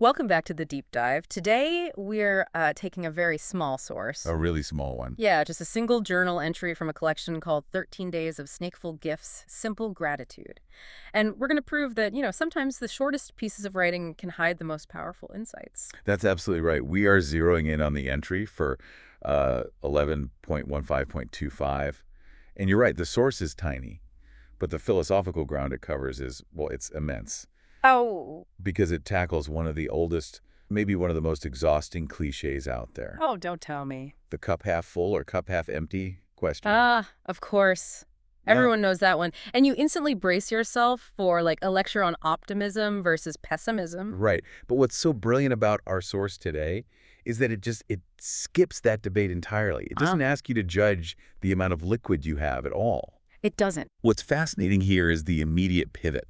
Welcome back to the deep dive. Today, we're taking a very small source. A really small one. Yeah, just a single journal entry from a collection called 13 Days of SNEACful SNEACful Gratitude. And we're going to prove that, sometimes the shortest pieces of writing can hide the most powerful insights. That's absolutely right. We are zeroing in on the entry for 11.15.25. And you're right, the source is tiny, but the philosophical ground it covers is, well, it's immense. Oh. Because it tackles one of the oldest, maybe one of the most exhausting cliches out there. Oh, don't tell me. The cup half full or cup half empty question. Ah, of course. Yeah. Everyone knows that one. And you instantly brace yourself for like a lecture on optimism versus pessimism. Right. But what's so brilliant about our source today is that it skips that debate entirely. It doesn't ask you to judge the amount of liquid you have at all. It doesn't. What's fascinating here is the immediate pivot.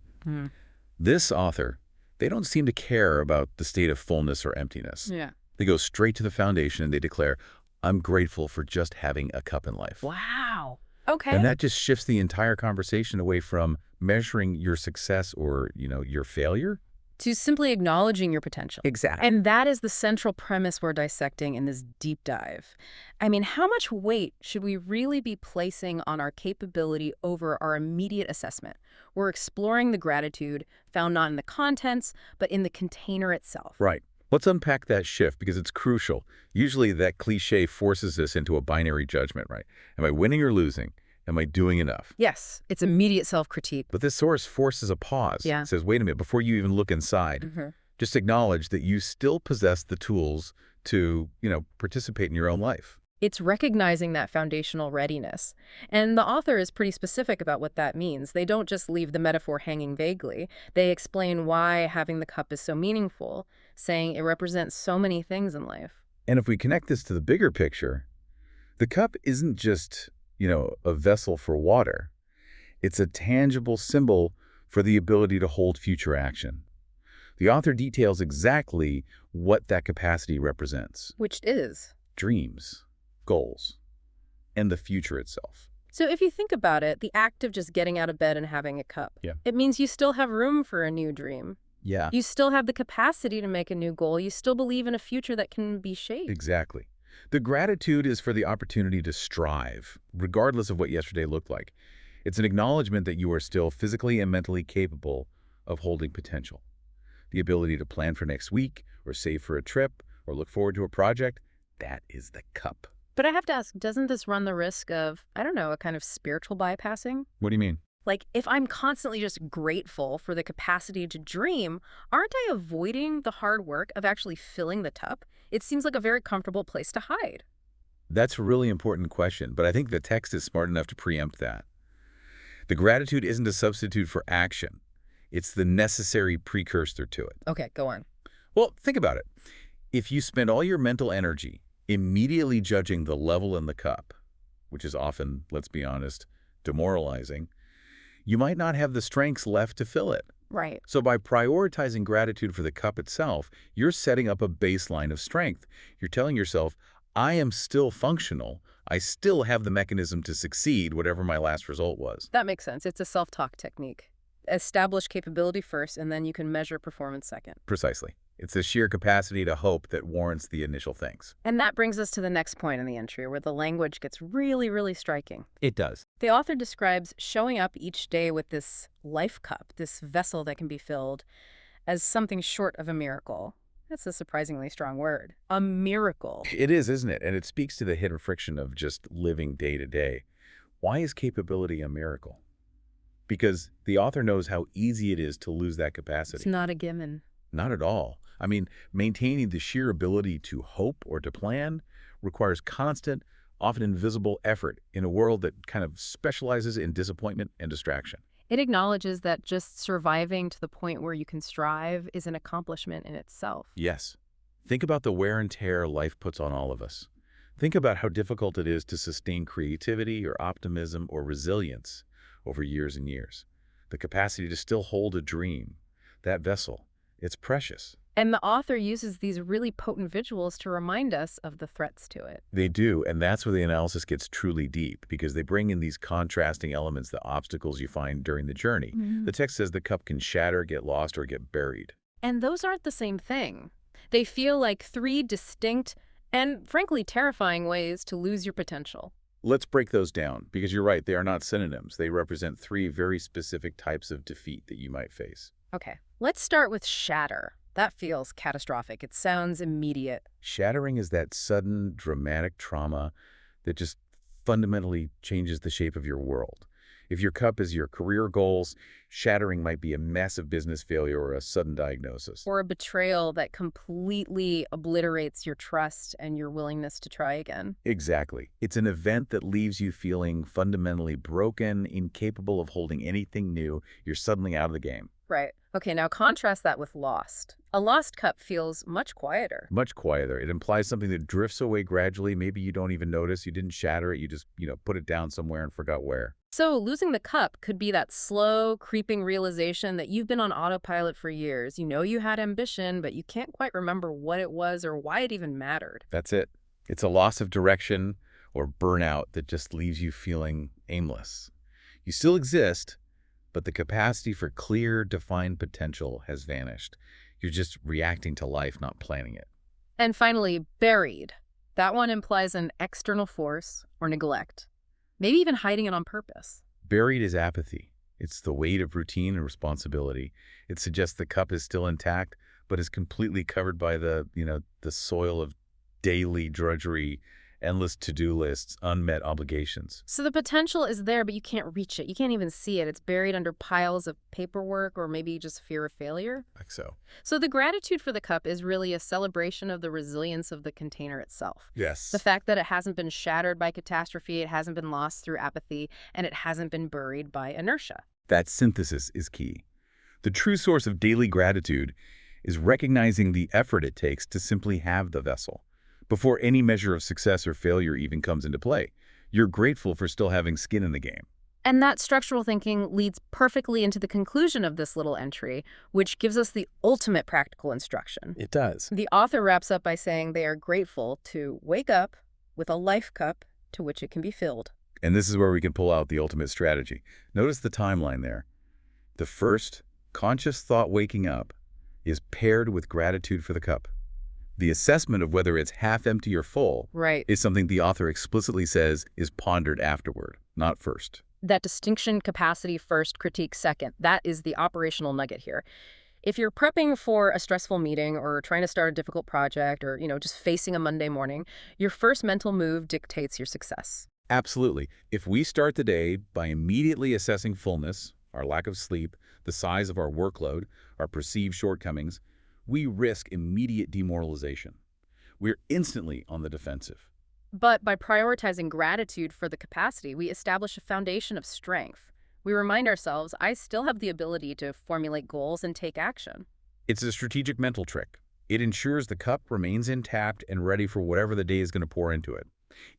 This author, they don't seem to care about the state of fullness or emptiness. Yeah. They go straight to the foundation and they declare, I'm grateful for just having a cup in life. Wow. Okay. And that just shifts the entire conversation away from measuring your success or, your failure. To simply acknowledging your potential. Exactly. And that is the central premise we're dissecting in this deep dive. I mean, how much weight should we really be placing on our capability over our immediate assessment? We're exploring the gratitude found not in the contents, but in the container itself. Right. Let's unpack that shift because it's crucial. Usually that cliche forces us into a binary judgment, right? Am I winning or losing? Am I doing enough? Yes, it's immediate self-critique. But this source forces a pause. Yeah. It says, wait a minute, before you even look inside, just acknowledge that you still possess the tools to, participate in your own life. It's recognizing that foundational readiness. And the author is pretty specific about what that means. They don't just leave the metaphor hanging vaguely. They explain why having the cup is so meaningful, saying it represents so many things in life. And if we connect this to the bigger picture, the cup isn't just, a vessel for water. It's a tangible symbol for the ability to hold future action. The author details exactly what that capacity represents. Which is? Dreams, goals, and the future itself. So if you think about it, the act of just getting out of bed and having a cup, Yeah. It means you still have room for a new dream. Yeah. You still have the capacity to make a new goal. You still believe in a future that can be shaped. Exactly. The gratitude is for the opportunity to strive, regardless of what yesterday looked like. It's an acknowledgement that you are still physically and mentally capable of holding potential. The ability to plan for next week, or save for a trip, or look forward to a project, that is the cup. But I have to ask, doesn't this run the risk of, a kind of spiritual bypassing? What do you mean? Like, if I'm constantly just grateful for the capacity to dream, aren't I avoiding the hard work of actually filling the cup? It seems like a very comfortable place to hide. That's a really important question, but I think the text is smart enough to preempt that. The gratitude isn't a substitute for action. It's the necessary precursor to it. Okay, go on. Well, think about it. If you spend all your mental energy immediately judging the level in the cup, which is often, let's be honest, demoralizing, you might not have the strengths left to fill it. Right. So by prioritizing gratitude for the cup itself, you're setting up a baseline of strength. You're telling yourself, I am still functional. I still have the mechanism to succeed, whatever my last result was. That makes sense. It's a self-talk technique. Establish capability first, and then you can measure performance second. Precisely. It's the sheer capacity to hope that warrants the initial thanks. And that brings us to the next point in the entry, where the language gets really, really striking. It does. The author describes showing up each day with this life cup, this vessel that can be filled, as something short of a miracle. That's a surprisingly strong word. A miracle. It is, isn't it? And it speaks to the hidden friction of just living day to day. Why is capability a miracle? Because the author knows how easy it is to lose that capacity. It's not a given. Not at all. I mean, maintaining the sheer ability to hope or to plan requires constant, often invisible effort in a world that kind of specializes in disappointment and distraction. It acknowledges that just surviving to the point where you can strive is an accomplishment in itself. Yes. Think about the wear and tear life puts on all of us. Think about how difficult it is to sustain creativity or optimism or resilience over years and years. The capacity to still hold a dream, that vessel, it's precious. And the author uses these really potent visuals to remind us of the threats to it. They do, and that's where the analysis gets truly deep, because they bring in these contrasting elements, the obstacles you find during the journey. The text says the cup can shatter, get lost, or get buried. And those aren't the same thing. They feel like three distinct and, frankly, terrifying ways to lose your potential. Let's break those down, because you're right, they are not synonyms. They represent three very specific types of defeat that you might face. Okay, let's start with shatter. That feels catastrophic. It sounds immediate. Shattering is that sudden, dramatic trauma that just fundamentally changes the shape of your world. If your cup is your career goals, shattering might be a massive business failure or a sudden diagnosis. Or a betrayal that completely obliterates your trust and your willingness to try again. Exactly. It's an event that leaves you feeling fundamentally broken, incapable of holding anything new. You're suddenly out of the game. Right. Okay, now contrast that with lost. A lost cup feels much quieter. Much quieter. It implies something that drifts away gradually. Maybe you don't even notice. You didn't shatter it. You just, put it down somewhere and forgot where. So losing the cup could be that slow, creeping realization that you've been on autopilot for years. You know you had ambition, but you can't quite remember what it was or why it even mattered. That's it. It's a loss of direction or burnout that just leaves you feeling aimless. You still exist, but the capacity for clear, defined potential has vanished. You're just reacting to life, not planning it. And finally, buried. That one implies an external force or neglect. Maybe even hiding it on purpose. Buried is apathy. It's the weight of routine and responsibility. It suggests the cup is still intact, but is completely covered by the soil of daily drudgery, endless to-do lists, unmet obligations. So the potential is there, but you can't reach it. You can't even see it. It's buried under piles of paperwork or maybe just fear of failure. Like so. So the gratitude for the cup is really a celebration of the resilience of the container itself. Yes. The fact that it hasn't been shattered by catastrophe, it hasn't been lost through apathy, and it hasn't been buried by inertia. That synthesis is key. The true source of daily gratitude is recognizing the effort it takes to simply have the vessel. Before any measure of success or failure even comes into play, you're grateful for still having skin in the game. And that structural thinking leads perfectly into the conclusion of this little entry, which gives us the ultimate practical instruction. It does. The author wraps up by saying they are grateful to wake up with a life cup to which it can be filled. And this is where we can pull out the ultimate strategy. Notice the timeline there. The first, conscious thought waking up, is paired with gratitude for the cup. The assessment of whether it's half empty or full is something the author explicitly says is pondered afterward, not first. That distinction, capacity first, critique second, that is the operational nugget here. If you're prepping for a stressful meeting or trying to start a difficult project or, just facing a Monday morning, your first mental move dictates your success. Absolutely. If we start the day by immediately assessing fullness, our lack of sleep, the size of our workload, our perceived shortcomings, we risk immediate demoralization. We're instantly on the defensive. But by prioritizing gratitude for the capacity, we establish a foundation of strength. We remind ourselves, I still have the ability to formulate goals and take action. It's a strategic mental trick. It ensures the cup remains intact and ready for whatever the day is going to pour into it.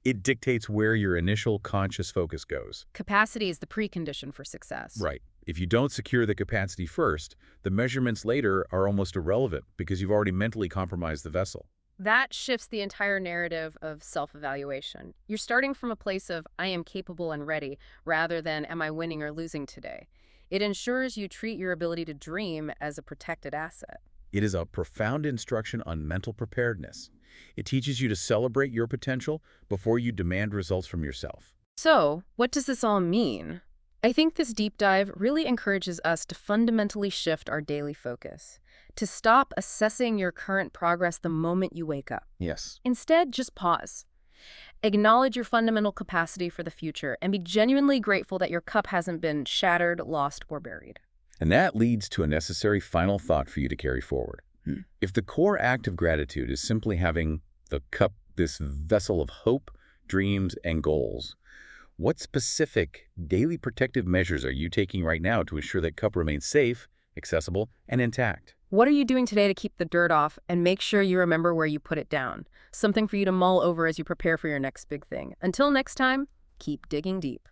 It dictates where your initial conscious focus goes. Capacity is the precondition for success. Right. If you don't secure the capacity first, the measurements later are almost irrelevant because you've already mentally compromised the vessel. That shifts the entire narrative of self-evaluation. You're starting from a place of, I am capable and ready, rather than, am I winning or losing today? It ensures you treat your ability to dream as a protected asset. It is a profound instruction on mental preparedness. It teaches you to celebrate your potential before you demand results from yourself. So, what does this all mean? I think this deep dive really encourages us to fundamentally shift our daily focus, to stop assessing your current progress the moment you wake up. Yes. Instead, just pause. Acknowledge your fundamental capacity for the future and be genuinely grateful that your cup hasn't been shattered, lost, or buried. And that leads to a necessary final thought for you to carry forward. If the core act of gratitude is simply having the cup, this vessel of hope, dreams, and goals, what specific daily protective measures are you taking right now to ensure that cup remains safe, accessible, and intact? What are you doing today to keep the dirt off and make sure you remember where you put it down? Something for you to mull over as you prepare for your next big thing. Until next time, keep digging deep.